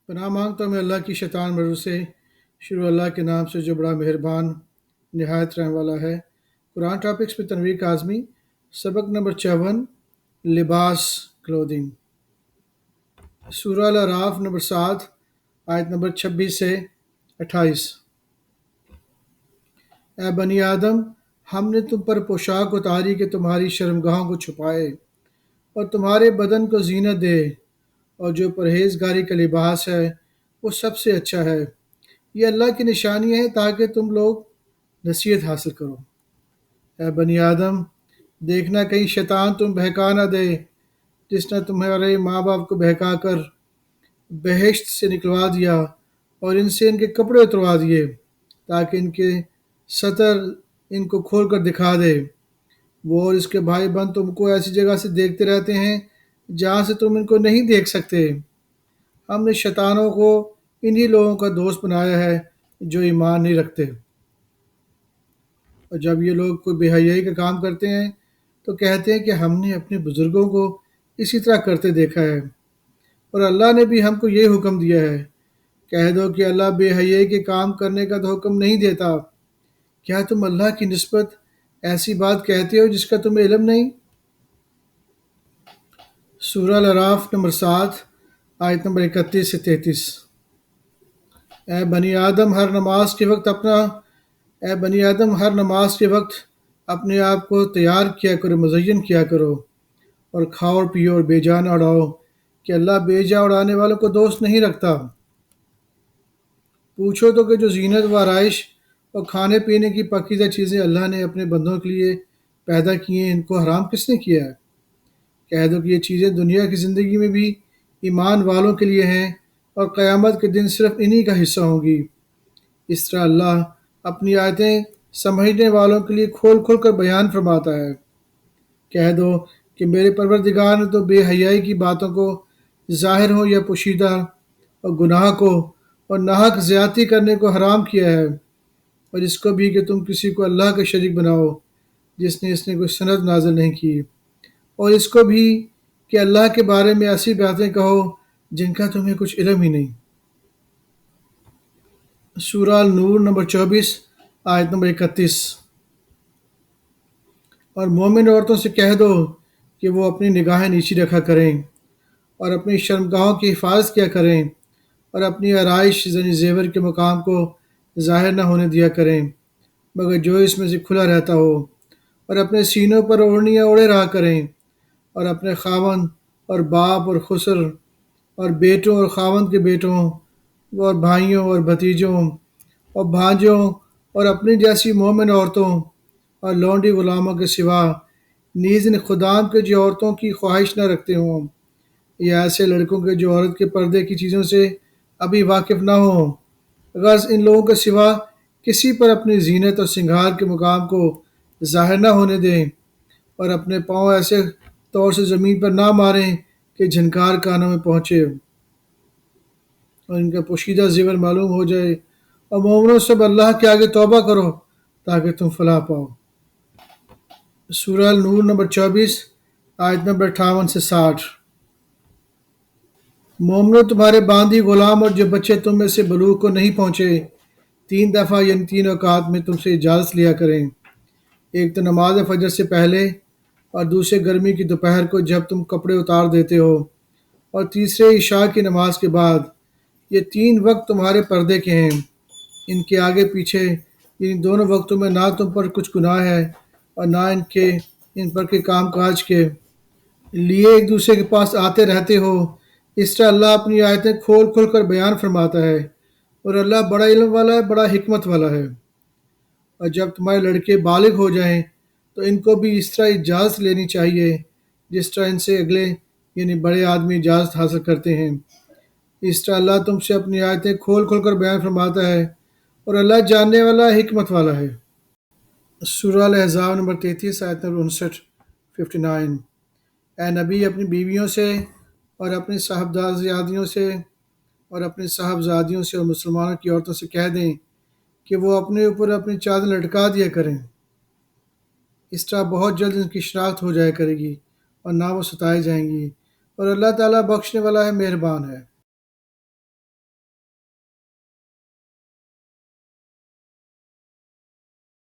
پناہ مانگتا ہوں میں اللہ کی شیطان مرض سے۔ شروع اللہ کے نام سے جو بڑا مہربان نہایت رحم والا ہے۔ قرآن ٹاپکس میں تنویر کاظمی، سبق نمبر 54، لباس کلودنگ۔ سورہ الاعراف نمبر 7، آیت نمبر 26 سے 28۔ اے بنی آدم، ہم نے تم پر پوشاک اتاری کہ تمہاری شرمگاہوں کو چھپائے اور تمہارے بدن کو زینت دے، اور جو پرہیزگاری کا لباس ہے وہ سب سے اچھا ہے۔ یہ اللہ کی نشانیاں ہیں تاکہ تم لوگ نصیحت حاصل کرو۔ اے بنی آدم، دیکھنا کہیں شیطان تم بہکا نہ دے، جس نے تمہارے ماں باپ کو بہکا کر بہشت سے نکلوا دیا اور ان سے ان کے کپڑے اتروا دیے تاکہ ان کے ستر ان کو کھول کر دکھا دے۔ وہ اور اس کے بھائی بہن تم کو ایسی جگہ سے دیکھتے رہتے ہیں جہاں سے تم ان کو نہیں دیکھ سکتے۔ ہم نے شیطانوں کو انہی لوگوں کا دوست بنایا ہے جو ایمان نہیں رکھتے۔ اور جب یہ لوگ کوئی بے حیائی کا کام کرتے ہیں تو کہتے ہیں کہ ہم نے اپنے بزرگوں کو اسی طرح کرتے دیکھا ہے، اور اللہ نے بھی ہم کو یہ حکم دیا ہے۔ کہہ دو کہ اللہ بے حیائی کے کام کرنے کا تو حکم نہیں دیتا۔ کیا تم اللہ کی نسبت ایسی بات کہتے ہو جس کا تمہیں علم نہیں؟ سورہ الاعراف نمبر 7، آیت نمبر 31 سے 33۔ اے بنی آدم ہر نماز کے وقت اپنے آپ کو تیار کیا کرو، مزین کیا کرو، اور کھاؤ اور پیو اور بیجا نہ اڑاؤ کہ اللہ بیجا اڑانے والوں کو دوست نہیں رکھتا۔ پوچھو تو کہ جو زینت و آرائش اور کھانے پینے کی پاکیزہ چیزیں اللہ نے اپنے بندوں کے لیے پیدا کی ہیں، ان کو حرام کس نے کیا ہے؟ کہہ دو کہ یہ چیزیں دنیا کی زندگی میں بھی ایمان والوں کے لیے ہیں، اور قیامت کے دن صرف انہی کا حصہ ہوں گی۔ اس طرح اللہ اپنی آیتیں سمجھنے والوں کے لیے کھول کھول کر بیان فرماتا ہے۔ کہہ دو کہ میرے پروردگار نے تو بے حیائی کی باتوں کو ظاہر ہو یا پوشیدہ، اور گناہ کو اور ناحق زیادتی کرنے کو حرام کیا ہے، اور اس کو بھی کہ تم کسی کو اللہ کا شریک بناؤ جس نے کوئی سند نازل نہیں کی، اور اس کو بھی کہ اللہ کے بارے میں ایسی باتیں کہو جن کا تمہیں کچھ علم ہی نہیں۔ سورہ النور نمبر 24، آیت نمبر 31۔ اور مومن عورتوں سے کہہ دو کہ وہ اپنی نگاہیں نیچی رکھا کریں اور اپنی شرمگاہوں کی حفاظت کیا کریں، اور اپنی آرائش زنی زیور کے مقام کو ظاہر نہ ہونے دیا کریں مگر جو اس میں سے کھلا رہتا ہو، اور اپنے سینوں پر اوڑھنیاں اوڑھے رہا کریں، اور اپنے خاوند اور باپ اور خسر اور بیٹوں اور خاوند کے بیٹوں اور بھائیوں اور بھتیجوں اور بھانجوں اور اپنی جیسی مومن عورتوں اور لونڈی غلاموں کے سوا نیز ان خدام کے جو عورتوں کی خواہش نہ رکھتے ہوں، یا ایسے لڑکوں کے جو عورت کے پردے کی چیزوں سے ابھی واقف نہ ہوں، غرض ان لوگوں کے سوا کسی پر اپنی زینت اور سنگھار کے مقام کو ظاہر نہ ہونے دیں، اور اپنے پاؤں ایسے طور سے زمین پر نہ ماریں کہ جھنکار کانوں میں پہنچے اور ان کا پوشیدہ زیور معلوم ہو جائے، اور مومنوں سب اللہ کے آگے توبہ کرو تاکہ تم فلاح پاؤ۔ سورہ النور نمبر 24، آیت نمبر 58 سے 60۔ مومنوں تمہارے باندی غلام اور جو بچے تم میں سے بلوغ کو نہیں پہنچے 3 دفعہ یعنی 3 اوقات میں تم سے اجازت لیا کریں، ایک تو نماز فجر سے پہلے، اور دوسرے گرمی کی دوپہر کو جب تم کپڑے اتار دیتے ہو، اور تیسرے عشاء کی نماز کے بعد۔ یہ 3 وقت تمہارے پردے کے ہیں، ان کے آگے پیچھے ان دونوں وقتوں میں نہ تم پر کچھ گناہ ہے اور نہ ان پر کے کام کاج کے لیے ایک دوسرے کے پاس آتے رہتے ہو۔ اس طرح اللہ اپنی آیتیں کھول کھول کر بیان فرماتا ہے، اور اللہ بڑا علم والا ہے، بڑا حکمت والا ہے۔ اور جب تمہارے لڑکے بالغ ہو جائیں تو ان کو بھی اس طرح اجازت لینی چاہیے جس طرح ان سے اگلے یعنی بڑے آدمی اجازت حاصل کرتے ہیں۔ اس طرح اللہ تم سے اپنی آیتیں کھول کھول کر بیان فرماتا ہے، اور اللہ جاننے والا حکمت والا ہے۔ سورہ الاحزاب نمبر 33، آیت نمبر 59۔ اے نبی، اپنی بیویوں سے اور اپنی صاحبزادیوں سے اور مسلمانوں کی عورتوں سے کہہ دیں کہ وہ اپنے اوپر اپنی چادر لٹکا دیا کریں، اس طرح بہت جلد ان کی شناخت ہو جایا کرے گی اور نہ وہ ستائے جائیں گی، اور اللہ تعالیٰ بخشنے والا ہے، مہربان ہے۔